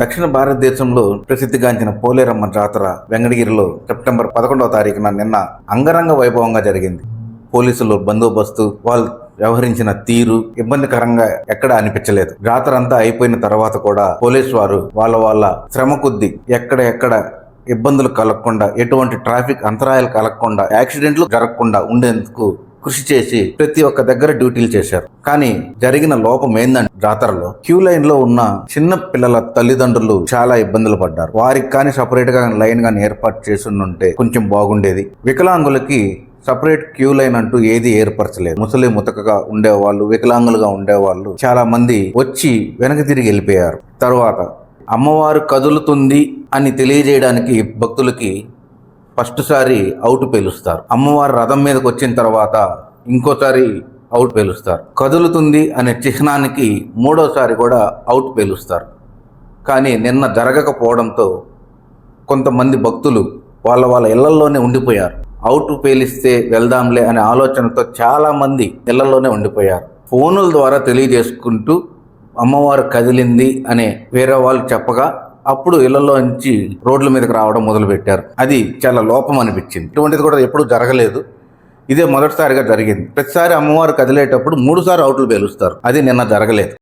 దక్షిణ భారతదేశంలో ప్రసిద్ధిగాంచిన పోలేరమ్మ జాతర వెంకటగిరిలో సెప్టెంబర్ 11వ తారీఖున నిన్న అంగరంగ వైభవంగా జరిగింది. పోలీసులు బందోబస్తు, వాళ్ళు వ్యవహరించిన తీరు ఇబ్బందికరంగా ఎక్కడ అనిపించలేదు. జాతర అంతా అయిపోయిన తర్వాత కూడా పోలీసు వారు వాళ్ళ శ్రమ కొద్దీ ఎక్కడ ఇబ్బందులు కలగకుండా, ఎటువంటి ట్రాఫిక్ అంతరాయాలు కలగకుండా, యాక్సిడెంట్లు జరగకుండా ఉండేందుకు కృషి చేసి ప్రతి ఒక్క దగ్గర డ్యూటీలు చేశారు. కానీ జరిగిన లోపం ఏందంటే, జాతరలో క్యూ లైన్ లో ఉన్న చిన్న పిల్లల తల్లిదండ్రులు చాలా ఇబ్బందులు పడ్డారు. వారికి కానీ సపరేట్ గా లైన్ గాని ఏర్పాటు చేసి ఉంటే కొంచెం బాగుండేది. వికలాంగులకి సపరేట్ క్యూ లైన్ అంటూ ఏది ఏర్పరచలేదు. ముసలి ముతకగా ఉండేవాళ్ళు, వికలాంగులుగా ఉండేవాళ్ళు చాలా మంది వచ్చి వెనక్కి తిరిగి వెళ్ళిపోయారు. తర్వాత అమ్మవారు కదులుతుంది అని తెలియజేయడానికి భక్తులకి ఫస్ట్ సారి అవుట్ పేలుస్తారు. అమ్మవారు రథం మీదకి వచ్చిన తర్వాత ఇంకోసారి అవుట్ పేలుస్తారు. కదులుతుంది అనే చిహ్నానికి మూడోసారి కూడా అవుట్ పేలుస్తారు. కానీ నిన్న జరగకపోవడంతో కొంతమంది భక్తులు వాళ్ళ ఇళ్లలోనే ఉండిపోయారు. అవుట్ పేలిస్తే వెళ్దాంలే అనే ఆలోచనతో చాలా మంది ఇళ్లలోనే ఉండిపోయారు. ఫోనుల ద్వారా తెలియజేసుకుంటూ అమ్మవారు కదిలింది అనే వేరే వాళ్ళు చెప్పగా అప్పుడు ఇళ్లలో నుంచి రోడ్ల మీదకి రావడం మొదలుపెట్టారు. అది చాలా లోపం అనిపించింది. ఇటువంటిది కూడా ఎప్పుడూ జరగలేదు. ఇదే మొదటిసారిగా జరిగింది. ప్రతిసారి అమ్మవారు కదిలేటప్పుడు 3 సార్లు అవుట్లు పేలుస్తారు. అది నిన్న జరగలేదు.